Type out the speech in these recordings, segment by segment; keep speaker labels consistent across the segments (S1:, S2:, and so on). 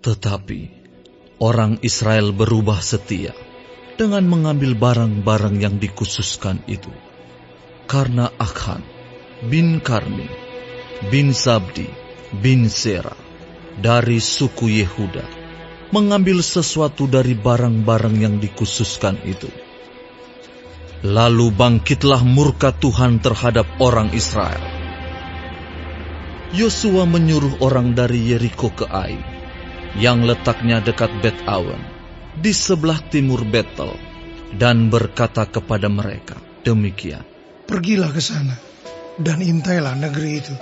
S1: Tetapi orang Israel berubah setia dengan mengambil barang-barang yang dikhususkan itu. Karena Akhan bin Karmi bin Zabdi bin Zera dari suku Yehuda mengambil sesuatu dari barang-barang yang dikhususkan itu. Lalu bangkitlah murka Tuhan terhadap orang Israel. Yosua menyuruh orang dari Yeriko ke Ai, yang letaknya dekat Bet-awen, di sebelah timur Betel, dan berkata kepada mereka demikian,
S2: "Pergilah ke sana, dan intailah negeri itu."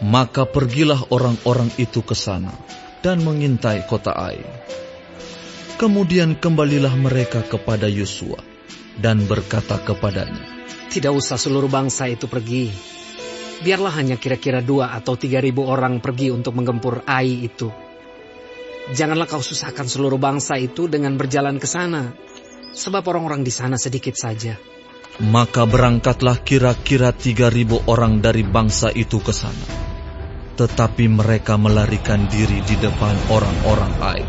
S1: Maka pergilah orang-orang itu ke sana, dan mengintai kota Ai. Kemudian kembalilah mereka kepada Yosua, dan berkata kepadanya,
S3: "Tidak usah seluruh bangsa itu pergi. Biarlah hanya kira-kira 2 atau 3.000 orang pergi untuk menggempur Ai itu. Janganlah kau susahkan seluruh bangsa itu dengan berjalan ke sana, sebab orang-orang di sana sedikit saja."
S1: Maka berangkatlah kira-kira 3.000 orang dari bangsa itu ke sana. Tetapi mereka melarikan diri di depan orang-orang Ai.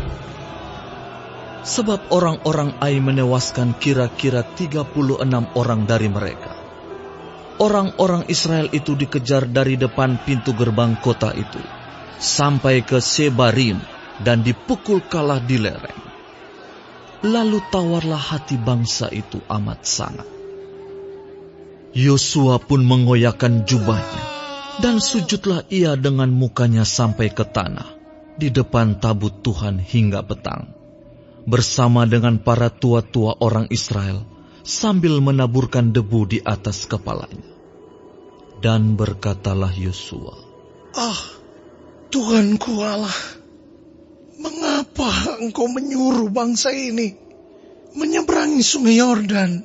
S1: Sebab orang-orang Ai menewaskan kira-kira 36 orang dari mereka. Orang-orang Israel itu dikejar dari depan pintu gerbang kota itu, sampai ke Sebarim, dan dipukul kalah di lereng. Lalu tawarlah hati bangsa itu amat sangat. Yosua pun mengoyakkan jubahnya, dan sujudlah ia dengan mukanya sampai ke tanah, di depan tabut Tuhan hingga petang, bersama dengan para tua-tua orang Israel, sambil menaburkan debu di atas kepalanya. Dan berkatalah Yosua,
S2: Tuhanku Allah, mengapa engkau menyuruh bangsa ini menyeberangi sungai Yordan,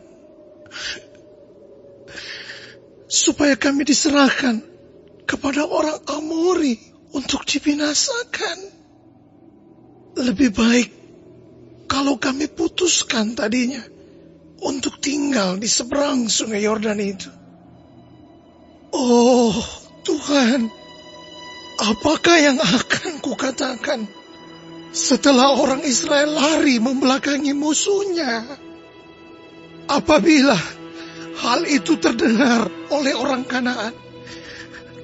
S2: supaya kami diserahkan kepada orang Amori untuk dibinasakan? Lebih baik kalau kami putuskan tadinya untuk tinggal di seberang sungai Yordan itu. Oh Tuhan, apakah yang akan kukatakan setelah orang Israel lari membelakangi musuhnya? Apabila hal itu terdengar oleh orang Kanaan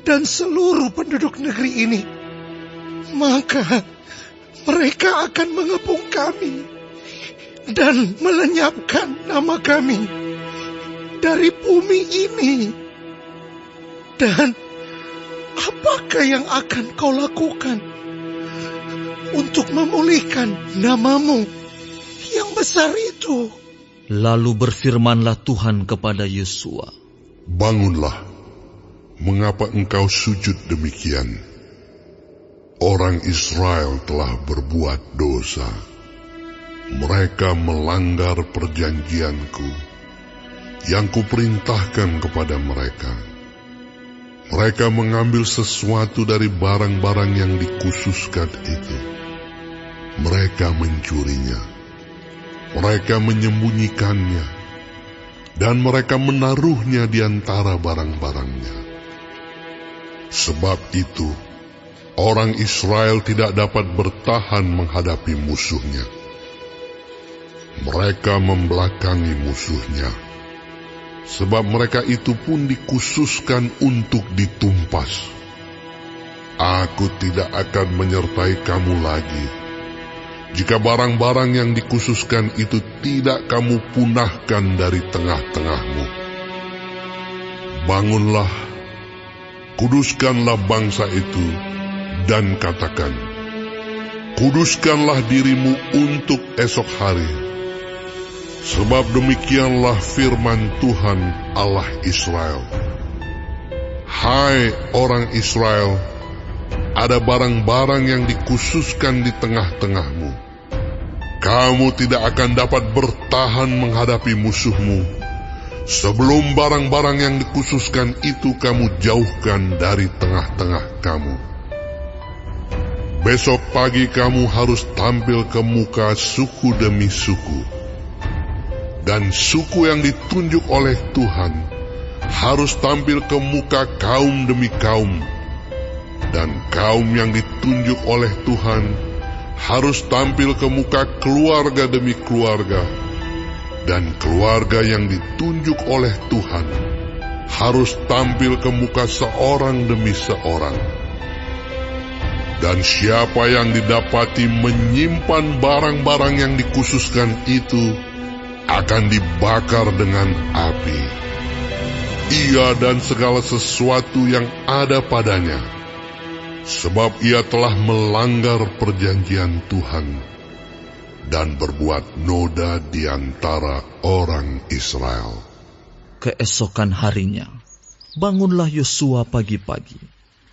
S2: dan seluruh penduduk negeri ini, maka mereka akan mengepung kami dan melenyapkan nama kami dari bumi ini. Dan apakah yang akan kau lakukan untuk memulihkan namamu yang besar itu?
S1: Lalu berfirmanlah Tuhan kepada Yosua,
S4: "Bangunlah, mengapa engkau sujud demikian? Orang Israel telah berbuat dosa. Mereka melanggar perjanjianku yang kuperintahkan kepada mereka. Mereka mengambil sesuatu dari barang-barang yang dikhususkan itu. Mereka mencurinya. Mereka menyembunyikannya. Dan mereka menaruhnya di antara barang-barangnya. Sebab itu, orang Israel tidak dapat bertahan menghadapi musuhnya. Mereka membelakangi musuhnya. Sebab mereka itu pun dikhususkan untuk ditumpas. Aku tidak akan menyertai kamu lagi, jika barang-barang yang dikhususkan itu tidak kamu punahkan dari tengah-tengahmu. Bangunlah, kuduskanlah bangsa itu, dan katakan, kuduskanlah dirimu untuk esok hari. Sebab demikianlah firman Tuhan Allah Israel. Hai orang Israel, ada barang-barang yang dikhususkan di tengah-tengahmu. Kamu tidak akan dapat bertahan menghadapi musuhmu sebelum barang-barang yang dikhususkan itu kamu jauhkan dari tengah-tengah kamu. Besok pagi kamu harus tampil ke muka suku demi suku. Dan suku yang ditunjuk oleh Tuhan harus tampil ke muka kaum demi kaum. Dan kaum yang ditunjuk oleh Tuhan harus tampil ke muka keluarga demi keluarga, dan keluarga yang ditunjuk oleh Tuhan harus tampil ke muka seorang demi seorang. Dan siapa yang didapati menyimpan barang-barang yang dikhususkan itu akan dibakar dengan api. Ia dan segala sesuatu yang ada padanya, sebab ia telah melanggar perjanjian Tuhan dan berbuat noda di antara orang Israel.
S1: Keesokan harinya, bangunlah Yosua pagi-pagi,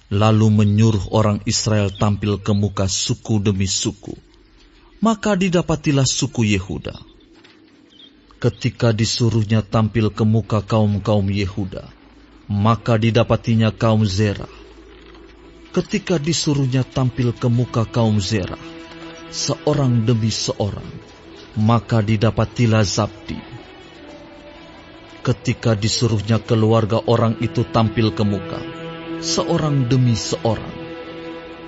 S1: lalu menyuruh orang Israel tampil ke muka suku demi suku. Maka didapatilah suku Yehuda. Ketika disuruhnya tampil ke muka kaum-kaum Yehuda, maka didapatinya kaum Zerah. Ketika disuruhnya tampil ke muka kaum Zerah, seorang demi seorang, maka didapatilah Zabdi. Ketika disuruhnya keluarga orang itu tampil ke muka, seorang demi seorang,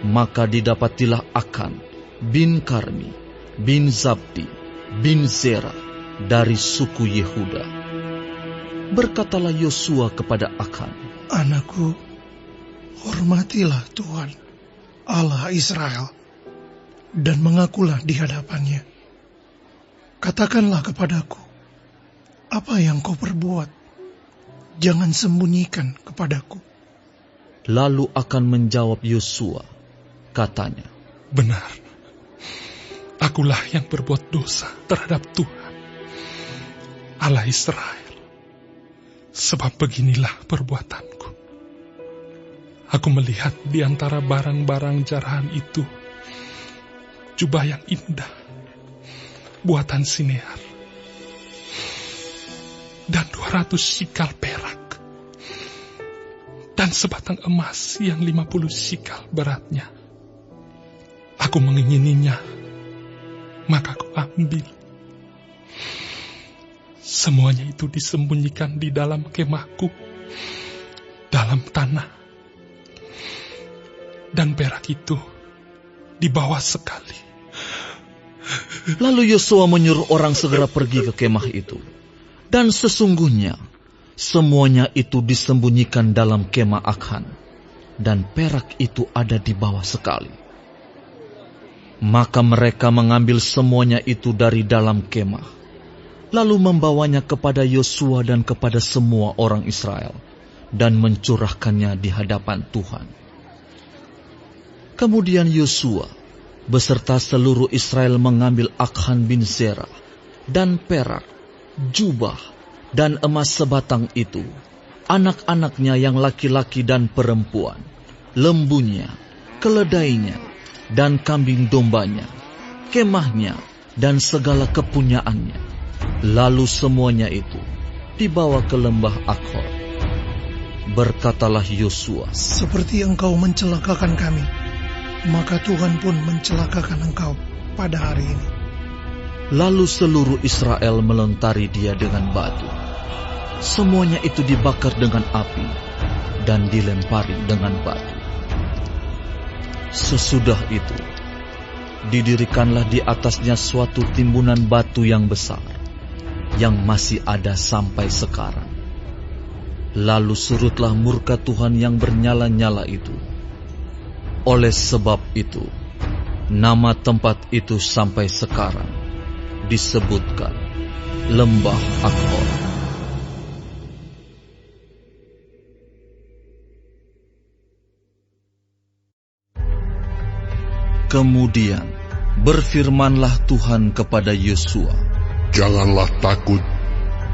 S1: maka didapatilah Akan bin Karmi bin Zabdi bin Zerah dari suku Yehuda. Berkatalah Yosua kepada Akan,
S2: Anakku, hormatilah Tuhan, Allah Israel, dan mengakulah di hadapannya. Katakanlah kepadaku, apa yang kau perbuat? Jangan sembunyikan kepadaku.
S1: Lalu Akan menjawab Yosua, katanya,
S5: Benar, akulah yang berbuat dosa terhadap Tuhan, Allah Israel. Sebab beginilah perbuatanku. Aku melihat di antara barang-barang jarahan itu jubah yang indah, buatan Sinear, dan 200 sikal perak, dan sebatang emas yang 50 sikal beratnya. Aku mengingininya, maka aku ambil. Semuanya itu disembunyikan di dalam kemahku, dalam tanah. Dan perak itu dibawa sekali.
S1: Lalu Yosua menyuruh orang segera pergi ke kemah itu. Dan sesungguhnya, semuanya itu disembunyikan dalam kemah Akhan, dan perak itu ada di bawah sekali. Maka mereka mengambil semuanya itu dari dalam kemah, lalu membawanya kepada Yosua dan kepada semua orang Israel, dan mencurahkannya di hadapan Tuhan. Kemudian Yosua beserta seluruh Israel mengambil Akhan bin Zerah dan perak, jubah, dan emas sebatang itu, anak-anaknya yang laki-laki dan perempuan, lembunya, keledainya, dan kambing dombanya, kemahnya, dan segala kepunyaannya. Lalu semuanya itu dibawa ke lembah Akhor. Berkatalah Yosua,
S2: Seperti engkau mencelakakan kami, maka Tuhan pun mencelakakan engkau pada hari ini.
S1: Lalu seluruh Israel melontari dia dengan batu. Semuanya itu dibakar dengan api dan dilempari dengan batu. Sesudah itu, didirikanlah di atasnya suatu timbunan batu yang besar, yang masih ada sampai sekarang. Lalu surutlah murka Tuhan yang bernyala-nyala itu. Oleh sebab itu, nama tempat itu sampai sekarang disebutkan Lembah Akhor. Kemudian berfirmanlah Tuhan kepada Yosua,
S4: Janganlah takut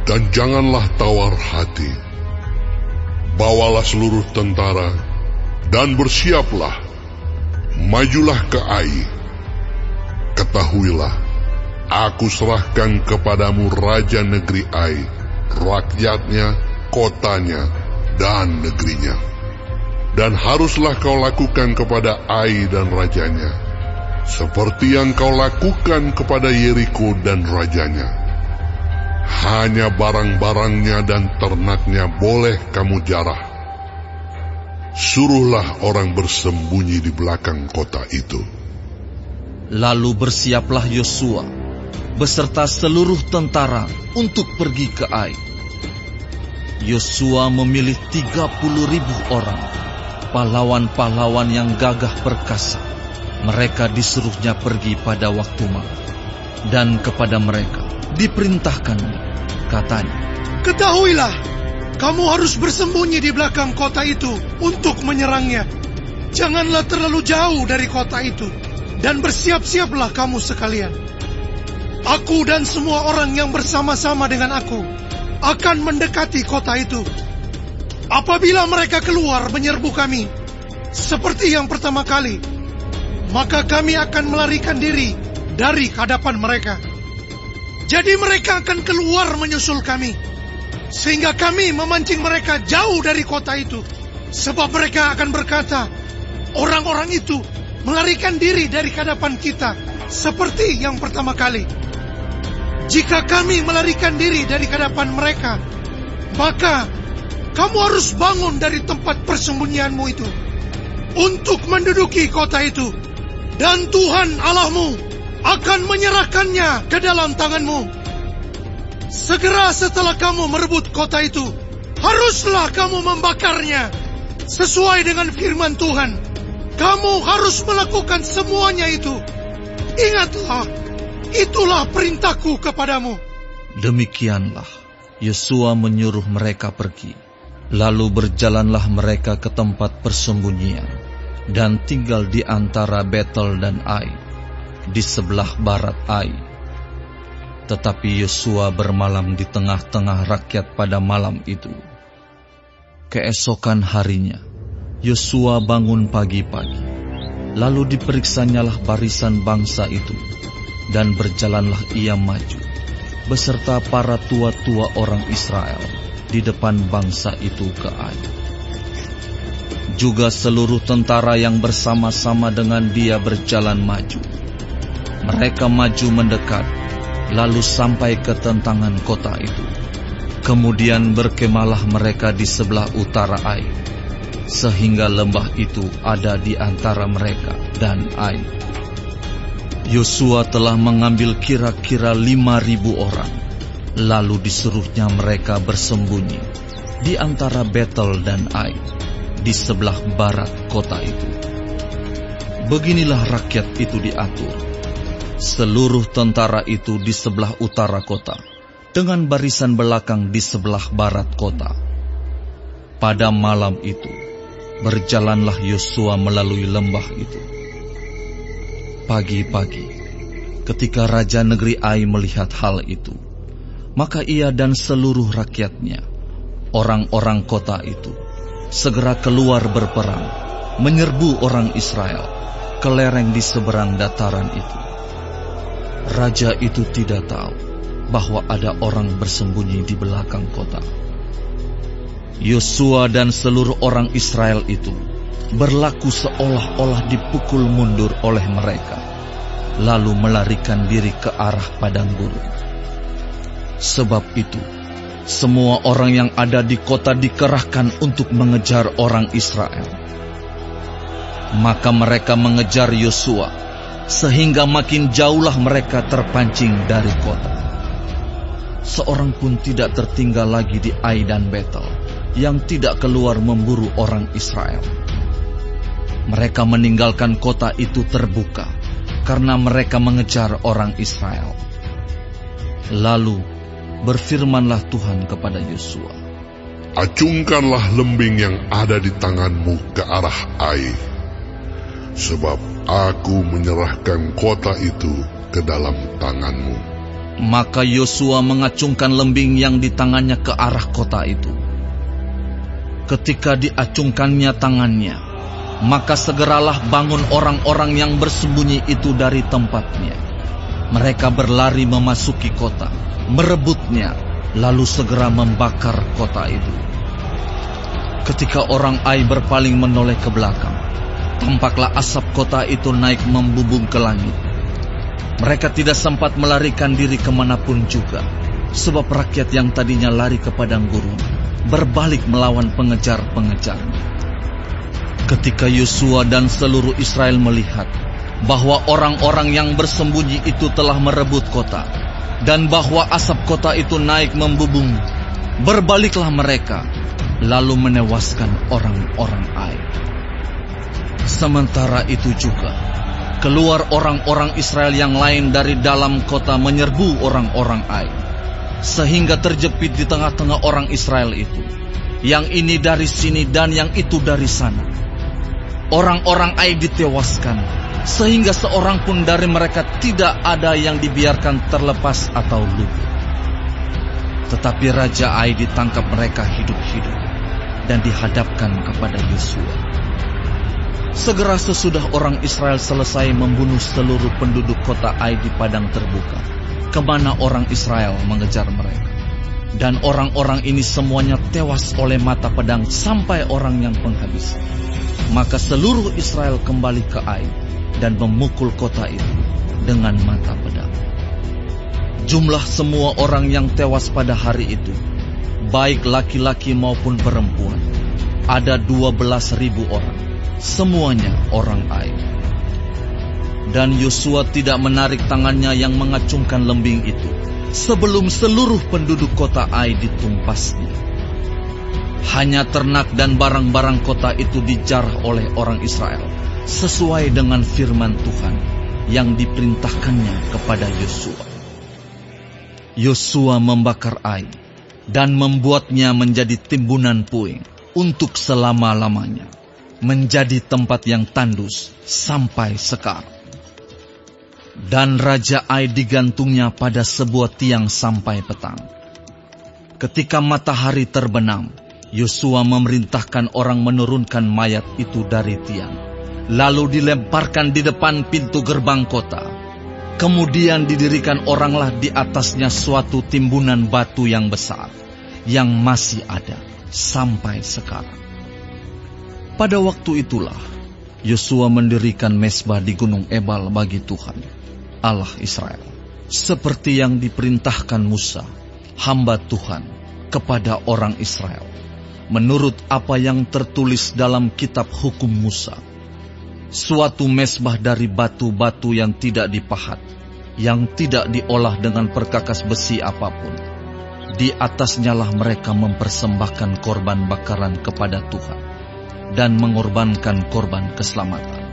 S4: dan janganlah tawar hati. Bawalah seluruh tentara dan bersiaplah. Majulah ke Ai. Ketahuilah, aku serahkan kepadamu raja negeri Ai, rakyatnya, kotanya, dan negerinya. Dan haruslah kau lakukan kepada Ai dan rajanya, seperti yang kau lakukan kepada Yeriko dan rajanya. Hanya barang-barangnya dan ternaknya boleh kamu jarah. Suruhlah orang bersembunyi di belakang kota itu.
S1: Lalu bersiaplah Yosua beserta seluruh tentara untuk pergi ke Ai. Yosua memilih 30.000 orang, pahlawan-pahlawan yang gagah perkasa. Mereka disuruhnya pergi pada waktu malam. Dan kepada mereka diperintahkan, katanya,
S2: Ketahuilah, kamu harus bersembunyi di belakang kota itu untuk menyerangnya. Janganlah terlalu jauh dari kota itu, dan bersiap-siaplah kamu sekalian. Aku dan semua orang yang bersama-sama dengan aku akan mendekati kota itu. Apabila mereka keluar menyerbu kami, seperti yang pertama kali, maka kami akan melarikan diri dari hadapan mereka. Jadi mereka akan keluar menyusul kami, sehingga kami memancing mereka jauh dari kota itu. Sebab mereka akan berkata, orang-orang itu melarikan diri dari hadapan kita, seperti yang pertama kali. Jika kami melarikan diri dari hadapan mereka, maka kamu harus bangun dari tempat persembunyianmu itu untuk menduduki kota itu, dan Tuhan Allahmu akan menyerahkannya ke dalam tanganmu. Segera setelah kamu merebut kota itu, haruslah kamu membakarnya sesuai dengan firman Tuhan. Kamu harus melakukan semuanya itu. Ingatlah, itulah perintahku kepadamu.
S1: Demikianlah Yosua menyuruh mereka pergi. Lalu berjalanlah mereka ke tempat persembunyian dan tinggal di antara Betel dan Ai, di sebelah barat Ai. Tetapi Yosua bermalam di tengah-tengah rakyat pada malam itu. Keesokan harinya, Yosua bangun pagi-pagi, lalu diperiksanyalah barisan bangsa itu, dan berjalanlah ia maju, beserta para tua-tua orang Israel, di depan bangsa itu ke Ai. Juga seluruh tentara yang bersama-sama dengan dia berjalan maju. Mereka maju mendekat, lalu sampai ke tentangan kota itu. Kemudian berkemahlah mereka di sebelah utara Ai, sehingga lembah itu ada di antara mereka dan Ai. Yosua telah mengambil kira-kira 5.000 orang, lalu disuruhnya mereka bersembunyi di antara Betel dan Ai, di sebelah barat kota itu. Beginilah rakyat itu diatur. Seluruh tentara itu di sebelah utara kota, dengan barisan belakang di sebelah barat kota. Pada malam itu, berjalanlah Yosua melalui lembah itu. Pagi-pagi, ketika raja negeri Ai melihat hal itu, maka ia dan seluruh rakyatnya, orang-orang kota itu, segera keluar berperang, menyerbu orang Israel ke lereng di seberang dataran itu. Raja itu tidak tahu bahwa ada orang bersembunyi di belakang kota. Yosua dan seluruh orang Israel itu berlaku seolah-olah dipukul mundur oleh mereka, lalu melarikan diri ke arah padang gurun. Sebab itu, semua orang yang ada di kota dikerahkan untuk mengejar orang Israel. Maka mereka mengejar Yosua, sehingga makin jauhlah mereka terpancing dari kota. Seorang pun tidak tertinggal lagi di Ai dan Betel yang tidak keluar memburu orang Israel. Mereka meninggalkan kota itu terbuka karena mereka mengejar orang Israel. Lalu berfirmanlah Tuhan kepada Yosua,
S4: Acungkanlah lembing yang ada di tanganmu ke arah Ai, sebab aku menyerahkan kota itu ke dalam tanganmu.
S1: Maka Yosua mengacungkan lembing yang di tangannya ke arah kota itu. Ketika diacungkannya tangannya, maka segeralah bangun orang-orang yang bersembunyi itu dari tempatnya. Mereka berlari memasuki kota, merebutnya, lalu segera membakar kota itu. Ketika orang Ai berpaling menoleh ke belakang, tampaklah asap kota itu naik membumbung ke langit. Mereka tidak sempat melarikan diri kemanapun juga, sebab rakyat yang tadinya lari ke padang gurun berbalik melawan pengejar-pengejarnya. Ketika Yosua dan seluruh Israel melihat bahwa orang-orang yang bersembunyi itu telah merebut kota, dan bahwa asap kota itu naik membubung. Berbaliklah mereka, lalu menewaskan orang-orang Ai. Sementara itu juga, keluar orang-orang Israel yang lain dari dalam kota menyerbu orang-orang Ai, sehingga terjepit di tengah-tengah orang Israel itu. Yang ini dari sini dan yang itu dari sana. Orang-orang Ai ditewaskan, sehingga seorang pun dari mereka tidak ada yang dibiarkan terlepas atau luput. Tetapi Raja Ai ditangkap mereka hidup-hidup dan dihadapkan kepada Yosua. Segera sesudah orang Israel selesai membunuh seluruh penduduk kota Ai di padang terbuka, kemana orang Israel mengejar mereka. Dan orang-orang ini semuanya tewas oleh mata pedang sampai orang yang penghabisan. Maka seluruh Israel kembali ke Ai dan memukul kota itu dengan mata pedang. Jumlah semua orang yang tewas pada hari itu, baik laki-laki maupun perempuan, ada 12.000 orang, semuanya orang Ai. Dan Yosua tidak menarik tangannya yang mengacungkan lembing itu sebelum seluruh penduduk kota Ai ditumpasnya. Hanya ternak dan barang-barang kota itu dijarah oleh orang Israel, sesuai dengan firman Tuhan yang diperintahkannya kepada Yosua. Yosua membakar Ai dan membuatnya menjadi timbunan puing untuk selama-lamanya, menjadi tempat yang tandus sampai sekarang. Dan Raja Ai digantungnya pada sebuah tiang sampai petang. Ketika matahari terbenam, Yosua memerintahkan orang menurunkan mayat itu dari tiang, lalu dilemparkan di depan pintu gerbang kota. Kemudian didirikan oranglah di atasnya suatu timbunan batu yang besar, yang masih ada sampai sekarang. Pada waktu itulah, Yosua mendirikan mezbah di Gunung Ebal bagi Tuhan, Allah Israel, seperti yang diperintahkan Musa, hamba Tuhan, kepada orang Israel, menurut apa yang tertulis dalam kitab hukum Musa. Suatu mezbah dari batu-batu yang tidak dipahat, yang tidak diolah dengan perkakas besi apapun. Di atasnyalah mereka mempersembahkan korban bakaran kepada Tuhan, dan mengorbankan korban keselamatan.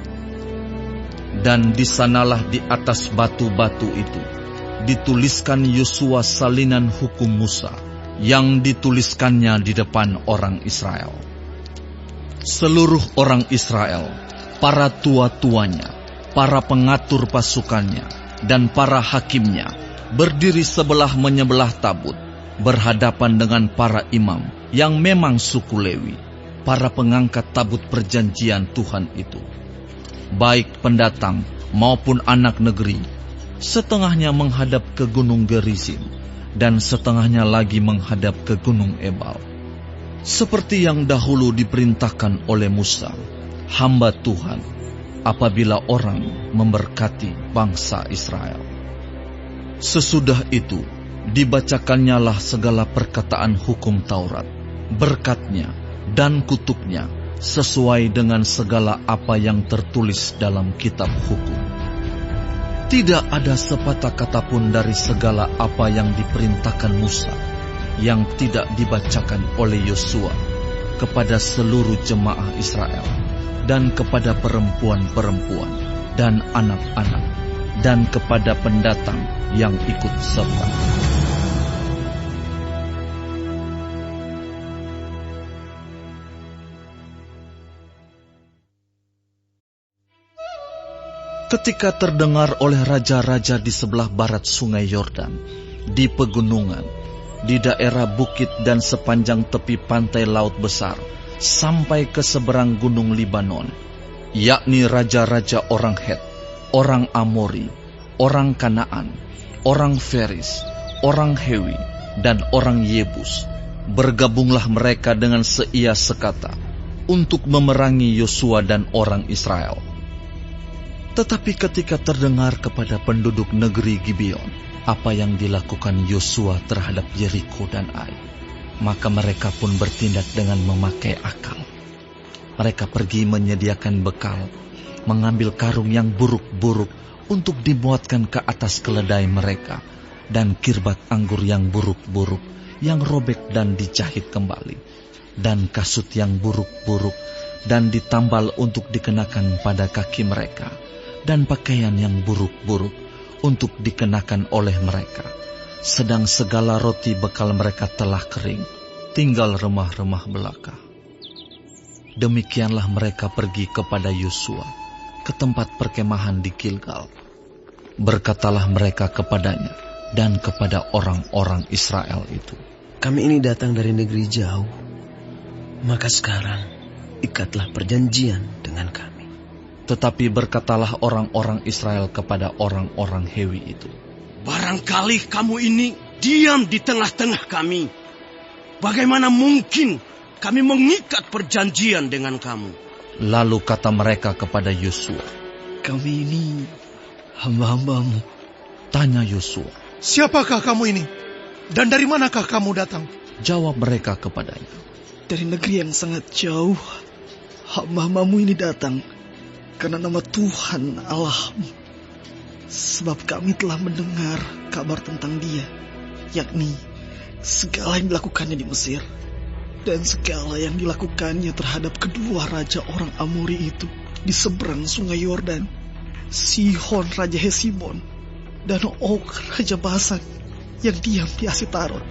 S1: Dan di sanalah di atas batu-batu itu dituliskan Yosua salinan hukum Musa yang dituliskannya di depan orang Israel. Seluruh orang Israel, para tua-tuanya, para pengatur pasukannya, dan para hakimnya berdiri sebelah menyebelah tabut, berhadapan dengan para imam yang memang suku Lewi, para pengangkat tabut perjanjian Tuhan itu, baik pendatang maupun anak negeri. Setengahnya menghadap ke Gunung Gerizim, dan setengahnya lagi menghadap ke Gunung Ebal, seperti yang dahulu diperintahkan oleh Musa, hamba Tuhan, apabila orang memberkati bangsa Israel. Sesudah itu, dibacakannya segala perkataan hukum Taurat, berkatnya dan kutuknya, sesuai dengan segala apa yang tertulis dalam kitab hukum. Tidak ada sepatah kata pun dari segala apa yang diperintahkan Musa yang tidak dibacakan oleh Yosua kepada seluruh jemaah Israel, dan kepada perempuan-perempuan dan anak-anak, dan kepada pendatang yang ikut serta. Ketika terdengar oleh raja-raja di sebelah barat sungai Yordan, di pegunungan, di daerah bukit dan sepanjang tepi pantai laut besar, sampai ke seberang gunung Libanon, yakni raja-raja orang Het, orang Amori, orang Kanaan, orang Feris, orang Hewi, dan orang Yebus, bergabunglah mereka dengan seia sekata untuk memerangi Yosua dan orang Israel. Tetapi ketika terdengar kepada penduduk negeri Gibeon apa yang dilakukan Yosua terhadap Yeriko dan Ai, maka mereka pun bertindak dengan memakai akal. Mereka pergi menyediakan bekal mengambil karung yang buruk-buruk untuk dimuatkan ke atas keledai mereka, dan kirbat anggur yang buruk-buruk yang robek dan dijahit kembali, dan kasut yang buruk-buruk dan ditambal untuk dikenakan pada kaki mereka, dan pakaian yang buruk-buruk untuk dikenakan oleh mereka. Sedang segala roti bekal mereka telah kering, tinggal remah-remah belaka. Demikianlah mereka pergi kepada Yosua ke tempat perkemahan di Gilgal. Berkatalah mereka kepadanya dan kepada orang-orang Israel itu,
S6: "Kami ini datang dari negeri jauh, maka sekarang ikatlah perjanjian dengan kami."
S1: Tetapi berkatalah orang-orang Israel kepada orang-orang Hewi itu,
S7: "Barangkali kamu ini diam di tengah-tengah kami. Bagaimana mungkin kami mengikat perjanjian dengan kamu?"
S1: Lalu kata mereka kepada Yosua,
S8: "Kami ini hamba-hambamu."
S1: Tanya Yosua,
S2: "Siapakah kamu ini? Dan dari manakah kamu datang?"
S1: Jawab mereka kepadanya,
S8: "Dari negeri yang sangat jauh, hamba-hambamu ini datang karena nama Tuhan Allahmu. Sebab kami telah mendengar kabar tentang Dia, yakni segala yang dilakukannya di Mesir, dan segala yang dilakukannya terhadap kedua raja orang Amori itu di seberang sungai Yordan, Sihon Raja Hesibon, dan Og Raja Basan yang diam di Asitarot.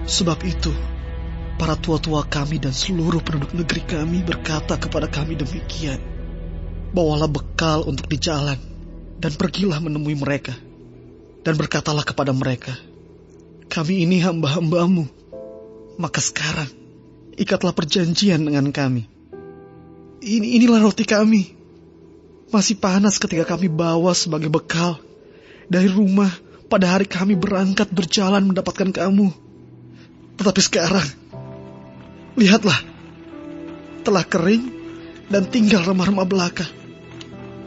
S8: Sebab itu, para tua-tua kami dan seluruh penduduk negeri kami berkata kepada kami demikian, bawalah bekal untuk di jalan, dan pergilah menemui mereka. Dan berkatalah kepada mereka, kami ini hamba-hambamu. Maka sekarang, ikatlah perjanjian dengan kami. Inilah roti kami. Masih panas ketika kami bawa sebagai bekal dari rumah pada hari kami berangkat berjalan mendapatkan kamu. Tetapi sekarang, lihatlah, telah kering dan tinggal remah-remah belaka.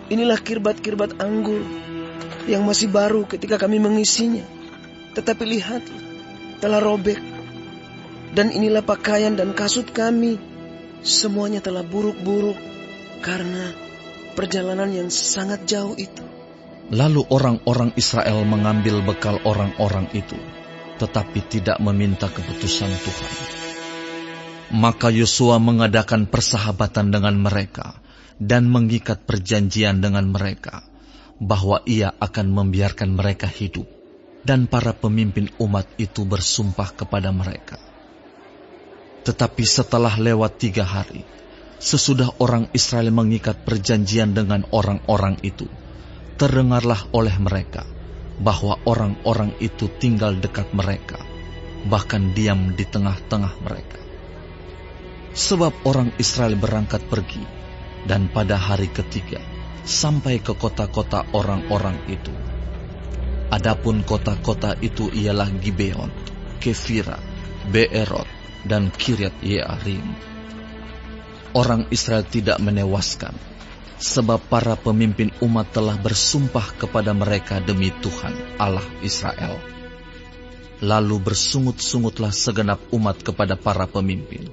S6: Inilah kirbat-kirbat anggur yang masih baru ketika kami mengisinya. Tetapi lihat, telah robek. Dan inilah pakaian dan kasut kami, semuanya telah buruk-buruk karena perjalanan yang sangat jauh itu."
S1: Lalu orang-orang Israel mengambil bekal orang-orang itu, tetapi tidak meminta keputusan Tuhan. Maka Yosua mengadakan persahabatan dengan mereka dan mengikat perjanjian dengan mereka, bahwa ia akan membiarkan mereka hidup, dan para pemimpin umat itu bersumpah kepada mereka. Tetapi setelah lewat 3 hari, sesudah orang Israel mengikat perjanjian dengan orang-orang itu, terdengarlah oleh mereka bahwa orang-orang itu tinggal dekat mereka, bahkan diam di tengah-tengah mereka. Sebab orang Israel berangkat pergi, dan pada hari ketiga sampai ke kota-kota orang-orang itu. Adapun kota-kota itu ialah Gibeon, Kefira, Beerot, dan Kiryat Yearim. Orang Israel tidak menewaskan, sebab para pemimpin umat telah bersumpah kepada mereka demi Tuhan Allah Israel. Lalu bersungut-sungutlah segenap umat kepada para pemimpin.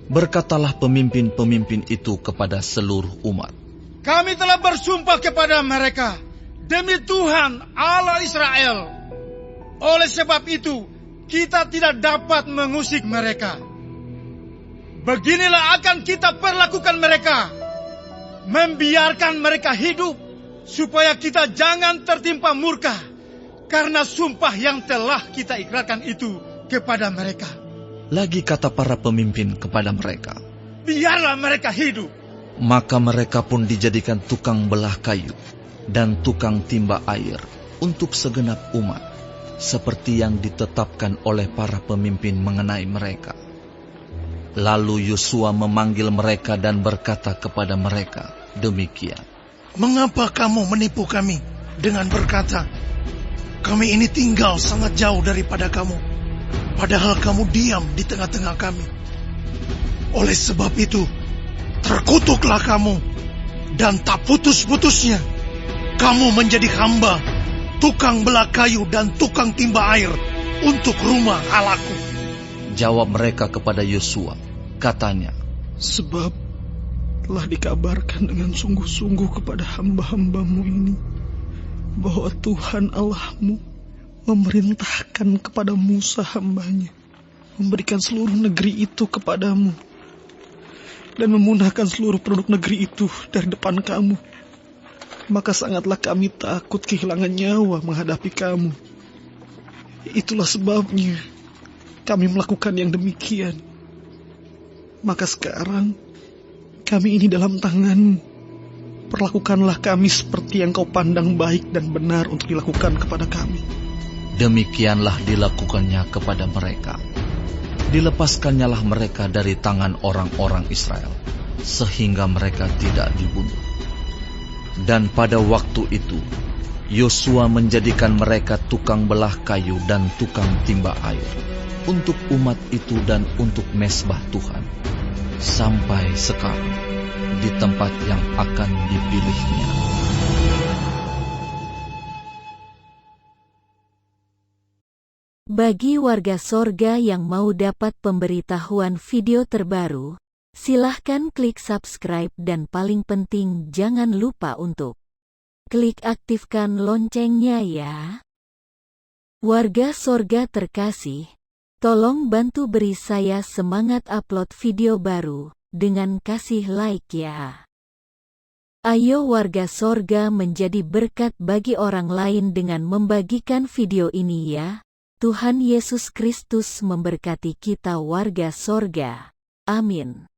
S1: Berkatalah pemimpin-pemimpin itu kepada seluruh umat,
S2: "Kami telah bersumpah kepada mereka demi Tuhan Allah Israel. Oleh sebab itu, kita tidak dapat mengusik mereka. Beginilah akan kita perlakukan mereka, membiarkan mereka hidup, supaya kita jangan tertimpa murka, karena sumpah yang telah kita ikrarkan itu kepada mereka."
S1: Lagi kata para pemimpin kepada mereka,
S2: "Biarlah mereka hidup."
S1: Maka mereka pun dijadikan tukang belah kayu dan tukang timba air untuk segenap umat, seperti yang ditetapkan oleh para pemimpin mengenai mereka. Lalu Yosua memanggil mereka dan berkata kepada mereka demikian,
S2: "Mengapa kamu menipu kami dengan berkata, kami ini tinggal sangat jauh daripada kamu, padahal kamu diam di tengah-tengah kami? Oleh sebab itu, terkutuklah kamu, dan tak putus-putusnya kamu menjadi hamba, tukang belah kayu dan tukang timba air untuk rumah Allahku."
S1: Jawab mereka kepada Yosua, katanya,
S8: "Sebab telah dikabarkan dengan sungguh-sungguh kepada hamba-hambamu ini, bahwa Tuhan Allahmu memerintahkan kepada Musa hambanya, memberikan seluruh negeri itu kepadamu, dan memunahkan seluruh penduduk negeri itu dari depan kamu. Maka sangatlah kami takut kehilangan nyawa menghadapi kamu. Itulah sebabnya kami melakukan yang demikian. Maka sekarang kami ini dalam tanganmu. Perlakukanlah kami seperti yang kau pandang baik dan benar untuk dilakukan kepada kami.
S1: Demikianlah dilakukannya kepada mereka. Dilepaskannyalah mereka dari tangan orang-orang Israel, sehingga mereka tidak dibunuh. Dan pada waktu itu, Yosua menjadikan mereka tukang belah kayu dan tukang timba air, untuk umat itu dan untuk mezbah Tuhan, sampai sekarang, di tempat yang akan dipilihnya.
S9: Bagi warga sorga yang mau dapat pemberitahuan video terbaru, silahkan klik subscribe dan paling penting jangan lupa untuk klik aktifkan loncengnya ya. Warga sorga terkasih, tolong bantu beri saya semangat upload video baru dengan kasih like ya. Ayo warga sorga menjadi berkat bagi orang lain dengan membagikan video ini ya. Tuhan Yesus Kristus memberkati kita warga sorga. Amin.